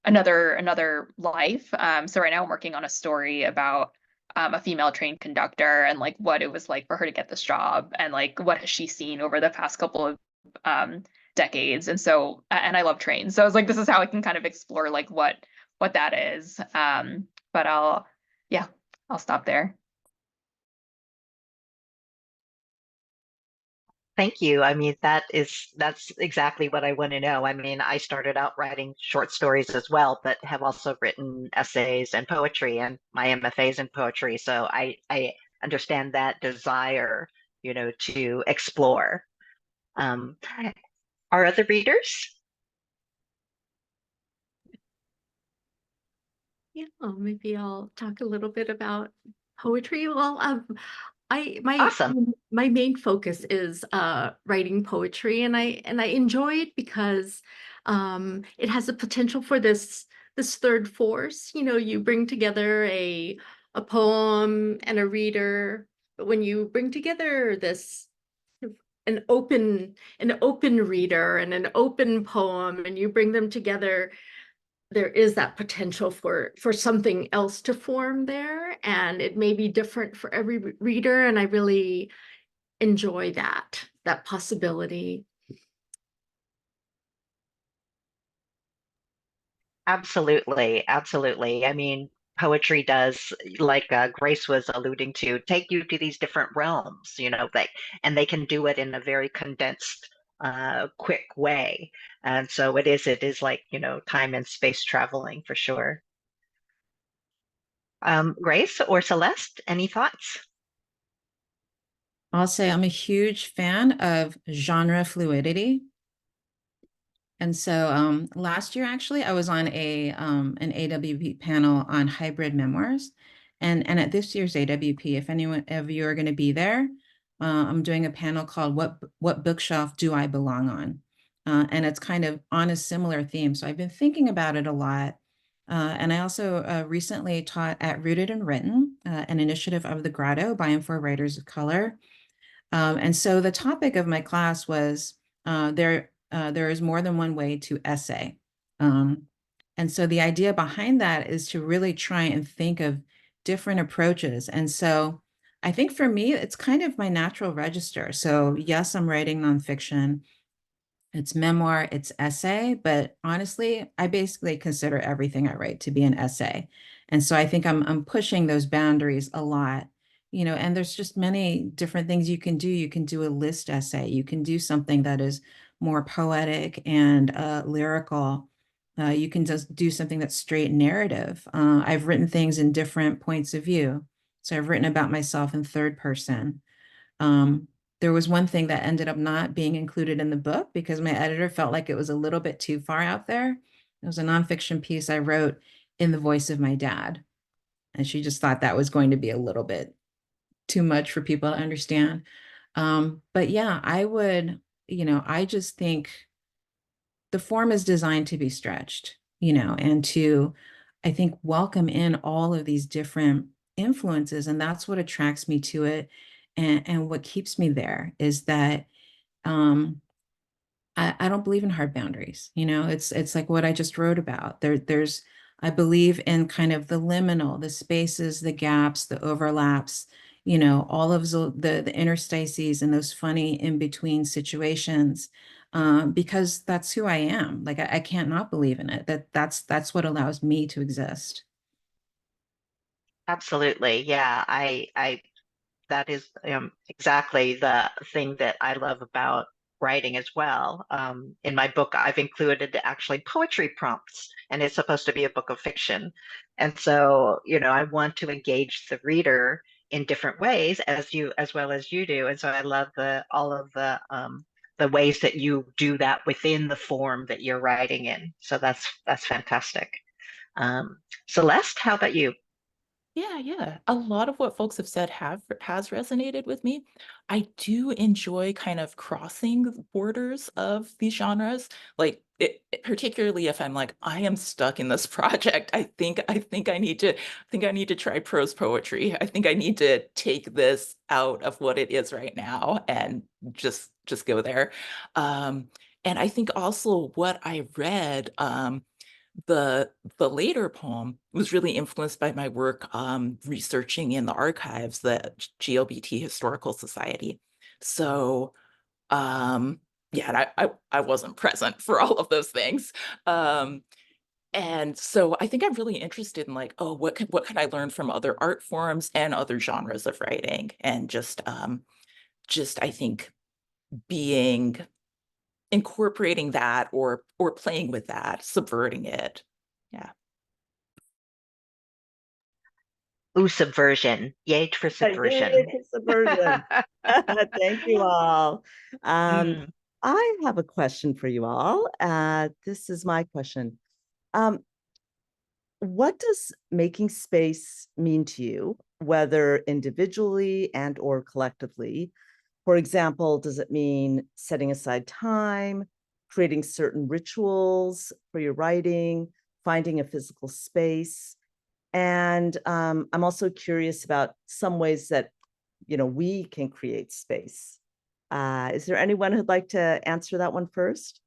another life. So right now I'm working on a story about a female train conductor and like what it was like for her to get this job and like what has she seen over the past couple of decades. And I love trains. So I was like, this is how I can kind of explore like what that is. but yeah, I'll stop there. Thank you. I mean, that's exactly what I want to know. I mean, I started out writing short stories as well, but have also written essays and poetry, and my MFA is in poetry. So I understand that desire, to explore. Our other readers? Yeah, maybe I'll talk a little bit about poetry. Well, my Awesome. my main focus is writing poetry, and I enjoy it because it has the potential for this third force. You know, you bring together a poem and a reader, but when you bring together this an open reader and an open poem, and you bring them together, there is that potential for something else to form there, and it may be different for every reader, and I really enjoy that possibility. Absolutely, absolutely. I mean, poetry does, like Grace was alluding to, take you to these different realms, and they can do it in a very condensed, quick way. And so it is like, time and space traveling for sure. Grace or Celeste, any thoughts? I'll say I'm a huge fan of genre fluidity. And so last year, actually, I was on an AWP panel on hybrid memoirs. And at this year's AWP, if anyone of you are going to be there, I'm doing a panel called What Bookshelf Do I Belong On? And it's kind of on a similar theme. So I've been thinking about it a lot. And I also recently taught at Rooted and Written, an initiative of the Grotto by and for writers of color. And so the topic of my class was there is more than one way to essay. And so the idea behind that is to really try and think of different approaches. And so I think for me, it's kind of my natural register. So yes, I'm writing nonfiction. It's memoir, it's essay, but honestly, I basically consider everything I write to be an essay. And so I think I'm pushing those boundaries a lot, and there's just many different things you can do. You can do a list essay, you can do something that is more poetic and lyrical. You can just do something that's straight narrative. I've written things in different points of view. So I've written about myself in third person. Um, there was one thing that ended up not being included in the book because my editor felt like it was a little bit too far out there. It was a nonfiction piece I wrote in the voice of my dad. And she just thought that was going to be a little bit too much for people to understand. But yeah, I just think the form is designed to be stretched, and to, I think, welcome in all of these different influences. And that's what attracts me to it. And what keeps me there is that um, I don't believe in hard boundaries. It's like what I just wrote about. I believe in kind of the liminal, the spaces, the gaps, the overlaps, all of the interstices and those funny in between situations, because that's who I am. Like I can't not believe in it. That's what allows me to exist. Absolutely. Yeah, I that is exactly the thing that I love about writing as well. In my book, I've included actually poetry prompts, and it's supposed to be a book of fiction. And so, I want to engage the reader in different ways as well as you do. And so I love all of the ways that you do that within the form that you're writing in. So that's fantastic. Celeste, how about you? Yeah. A lot of what folks have said has resonated with me. I do enjoy kind of crossing the borders of these genres, particularly if I'm like, I am stuck in this project. I think I need to try prose poetry. I think I need to take this out of what it is right now and just go there. And I think also what I read, the later poem was really influenced by my work researching in the archives, the GLBT Historical Society. So yeah, and I wasn't present for all of those things. And so I think I'm really interested in like, oh, what can I learn from other art forms and other genres of writing? And just I think being incorporating that or playing with that, subverting it. Yeah. Ooh, subversion. Yay for Yay subversion. for subversion. Thank you all. Mm. I have a question for you all. This is my question. What does making space mean to you, whether individually and or collectively? For example, does it mean setting aside time, creating certain rituals for your writing, finding a physical space? And I'm also curious about some ways that, we can create space. Is there anyone who'd like to answer that one first?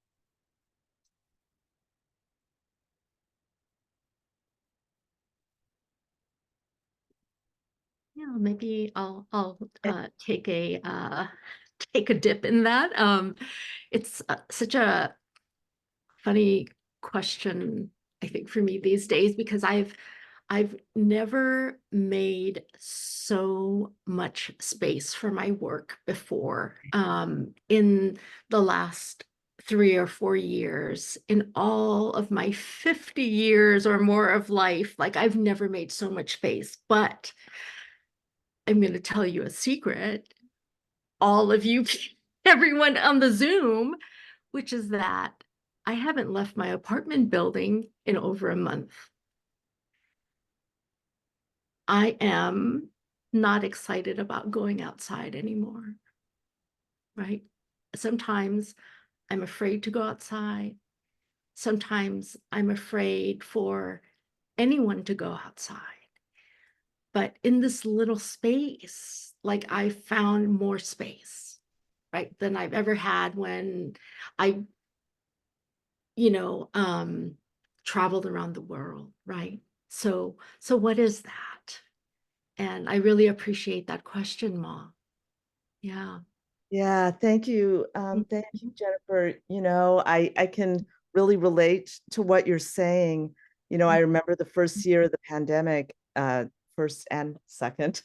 Yeah, maybe I'll take a take a dip in that. It's such a funny question, I think, for me these days, because I've never made so much space for my work before. In the last 3 or 4 years, in all of my 50 years or more of life, like I've never made so much space. But I'm going to tell you a secret, all of you, everyone on the Zoom, which is that I haven't left my apartment building in over a month. I am not excited about going outside anymore, right? Sometimes I'm afraid to go outside. Sometimes I'm afraid for anyone to go outside. But in this little space, like I found more space, right, than I've ever had when I, traveled around the world, right? So what is that? And I really appreciate that question, Ma. Yeah. Yeah, thank you. Thank you, Jennifer. I can really relate to what you're saying. I remember the first year of the pandemic, first and second,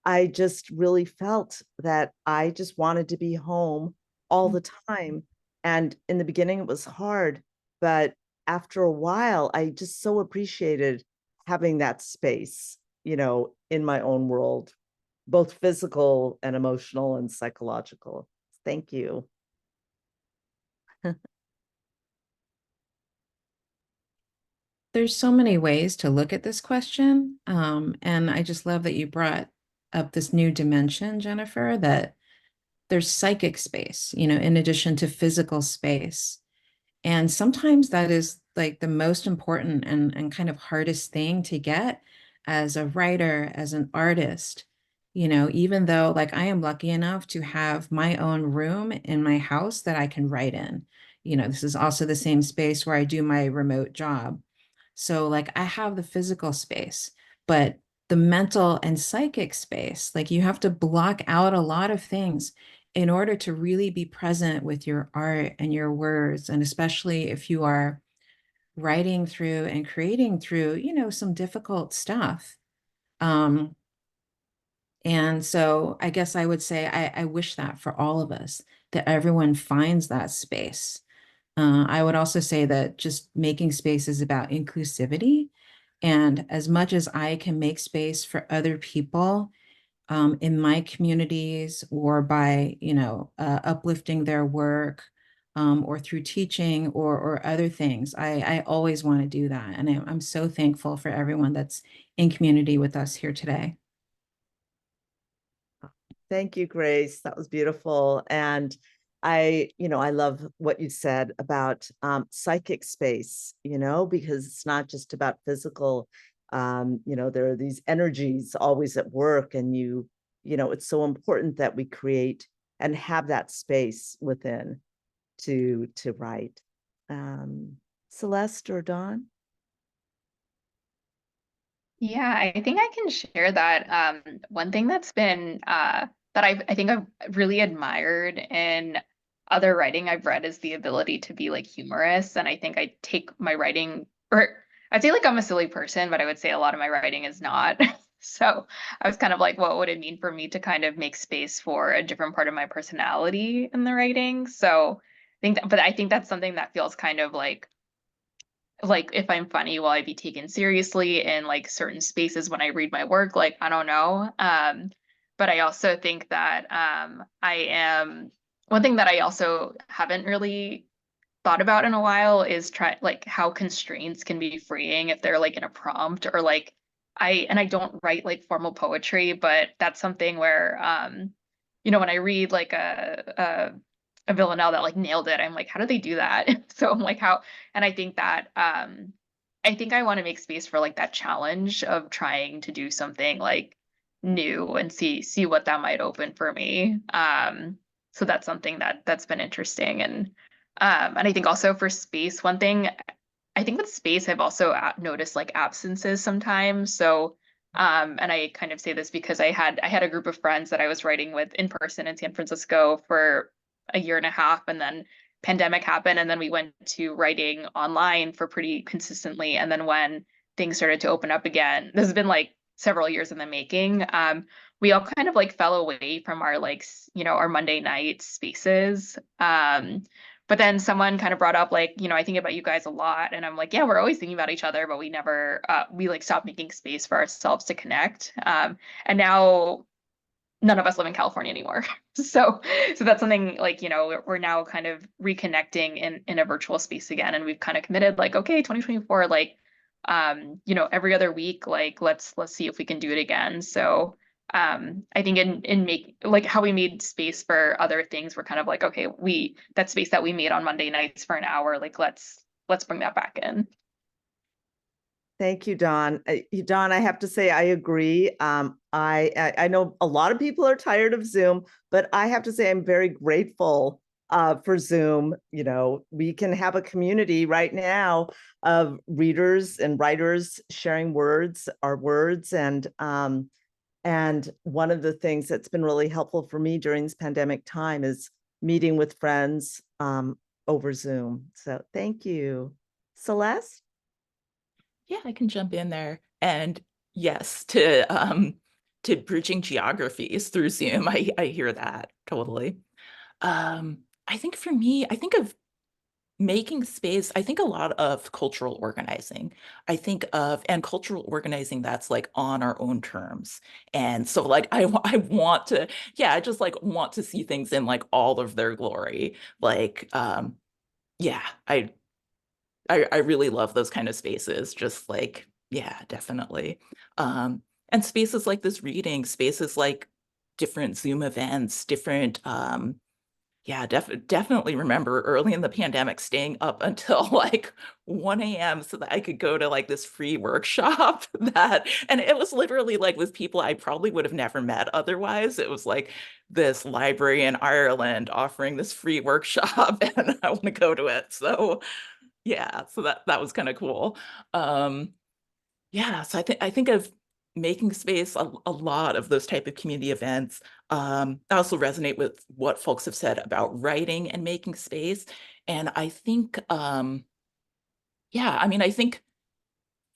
I just really felt that I just wanted to be home all the time. And in the beginning, it was hard, but after a while, I just so appreciated having that space, in my own world, both physical and emotional and psychological. Thank you. There's so many ways to look at this question. And I just love that you brought up this new dimension, Jennifer, that there's psychic space, in addition to physical space. And sometimes that is like the most important and kind of hardest thing to get as a writer, as an artist. Even though like I am lucky enough to have my own room in my house that I can write in. This is also the same space where I do my remote job. So like I have the physical space, but the mental and psychic space, like you have to block out a lot of things in order to really be present with your art and your words. And especially if you are writing through and creating through, some difficult stuff. And so I guess I would say I wish that for all of us, that everyone finds that space. I would also say that just making space is about inclusivity. And as much as I can make space for other people in my communities or by, uplifting their work or through teaching or other things, I always want to do that. And I'm so thankful for everyone that's in community with us here today. Thank you, Grace. That was beautiful. And I love what you said about psychic space, because it's not just about physical. There are these energies always at work, and it's so important that we create and have that space within to write. Celeste or Dawn? Yeah, I think I can share that. One thing that's been that I think I've really admired in other writing I've read is the ability to be like humorous. And I think I take my writing, or I'd say like I'm a silly person, but I would say a lot of my writing is not. So I was kind of like, what would it mean for me to kind of make space for a different part of my personality in the writing? So but I think that's something that feels kind of like if I'm funny, will I be taken seriously in like certain spaces when I read my work? Like, I don't know. But I also think that I am one thing that I also haven't really thought about in a while is try like how constraints can be freeing if they're like in a prompt or like I don't write like formal poetry, but that's something where when I read like a Villanelle that like nailed it, I'm like, how do they do that? So I'm like, how? And I think that I think I want to make space for like that challenge of trying to do something like new and see what that might open for me. So that's something that's been interesting. And I think also for space, one thing I think with space, I've also noticed like absences sometimes. So, and I kind of say this because I had a group of friends that I was writing with in person in San Francisco for a year and a half, and then pandemic happened, and then we went to writing online for pretty consistently. And then when things started to open up again, this has been like several years in the making. We all kind of like fell away from our like our Monday night spaces. But then someone kind of brought up like, I think about you guys a lot. And I'm like, yeah, we're always thinking about each other, but we never, we like stopped making space for ourselves to connect. And now none of us live in California anymore. So that's something like, we're now kind of reconnecting in a virtual space again. And we've kind of committed like, okay, 2024, like, every other week, like, let's see if we can do it again. So I think in make like how we made space for other things, we're kind of like, okay, that space that we made on Monday nights for an hour, like let's bring that back in. Thank you, Dawn. Dawn, I have to say, I agree. I know a lot of people are tired of Zoom, but I have to say I'm very grateful for Zoom. We can have a community right now of readers and writers sharing our words. And one of the things that's been really helpful for me during this pandemic time is meeting with friends over Zoom. So thank you. Celeste? Yeah, I can jump in there. And yes, to bridging geographies through Zoom, I hear that totally. I think for me, I think of making space, I think a lot of cultural organizing. And cultural organizing that's like on our own terms. And so like I want to, yeah, I just like want to see things in like all of their glory. Like yeah, I really love those kind of spaces. Just like, yeah, definitely. And spaces like this reading, spaces like different Zoom events, different yeah, definitely remember early in the pandemic staying up until like 1 a.m. so that I could go to like this free workshop and it was literally like with people I probably would have never met otherwise. It was like this library in Ireland offering this free workshop and I want to go to it. So yeah, so that was kind of cool. Yeah, so I think of making space a lot of those type of community events. I also resonate with what folks have said about writing and making space. And I think, yeah, I mean, I think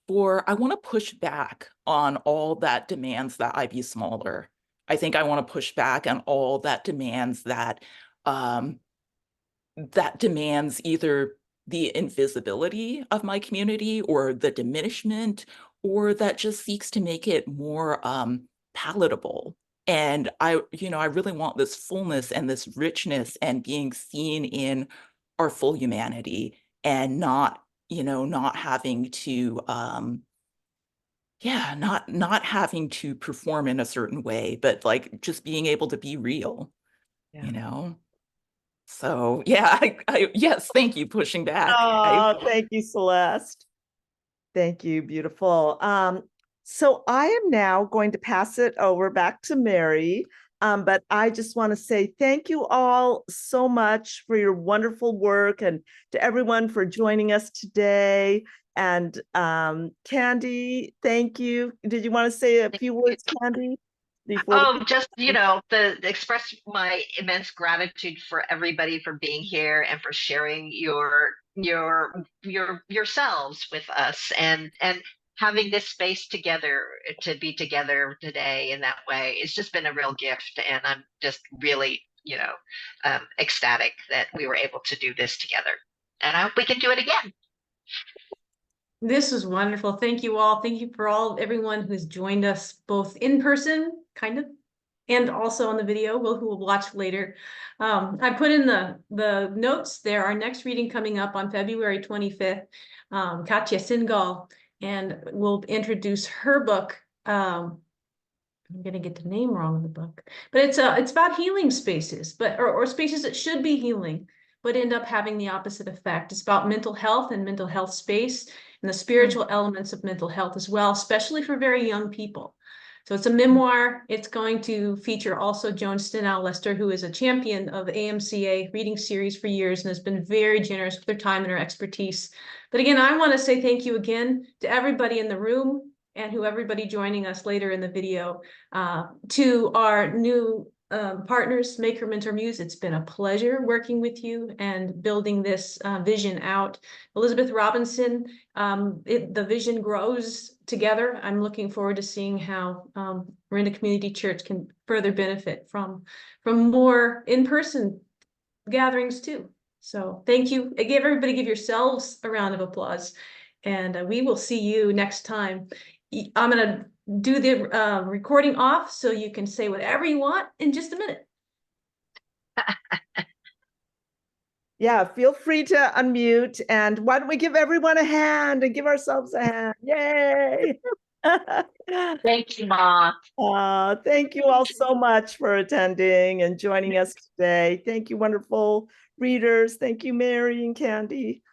I want to push back on all that demands that I be smaller. I think I want to push back on all that demands um, that demands either the invisibility of my community or the diminishment, or that just seeks to make it more palatable. And I really want this fullness and this richness and being seen in our full humanity and not having to yeah, not having to perform in a certain way, but like just being able to be real, Yeah. you know? So yeah, yes, thank you, pushing back. Oh, thank you, Celeste. Thank you, beautiful. So I am now going to pass it over back to Mary. But I just want to say thank you all so much for your wonderful work and to everyone for joining us today. And Candy, thank you. Did you want to say a few words, Candy? Just, to express my immense gratitude for everybody for being here and for sharing your yourselves with us, and having this space together, to be together today in that way, it's just been a real gift, and I'm just really, ecstatic that we were able to do this together, and I hope we can do it again. This was wonderful. Thank you all. Thank you for everyone who's joined us both in person, kind of, and also on the video, who will watch later. I put in the notes there, our next reading coming up on February 25th, Katya Singal, and we'll introduce her book. I'm gonna get the name wrong of the book, but it's about healing spaces, or spaces that should be healing, but end up having the opposite effect. It's about mental health and mental health space and the spiritual elements of mental health as well, especially for very young people. So it's a memoir. It's going to feature also Joan Stenau Lester, who is a champion of AMCA reading series for years and has been very generous with her time and her expertise. But again, I want to say thank you again to everybody in the room and everybody joining us later in the video, to our new partners, Maker, Mentor, Muse. It's been a pleasure working with you and building this vision out. Elizabeth Robinson, the vision grows together. I'm looking forward to seeing how Miranda Community Church can further benefit from more in-person gatherings too. So thank you. Everybody give yourselves a round of applause, and we will see you next time. I'm gonna do the recording off so you can say whatever you want in just a minute. Yeah, feel free to unmute, and why don't we give everyone a hand and give ourselves a hand? Yay! Thank you, Ma. Thank you all so much for attending and joining us today. Thank you, wonderful readers. Thank you, Mary and Candy.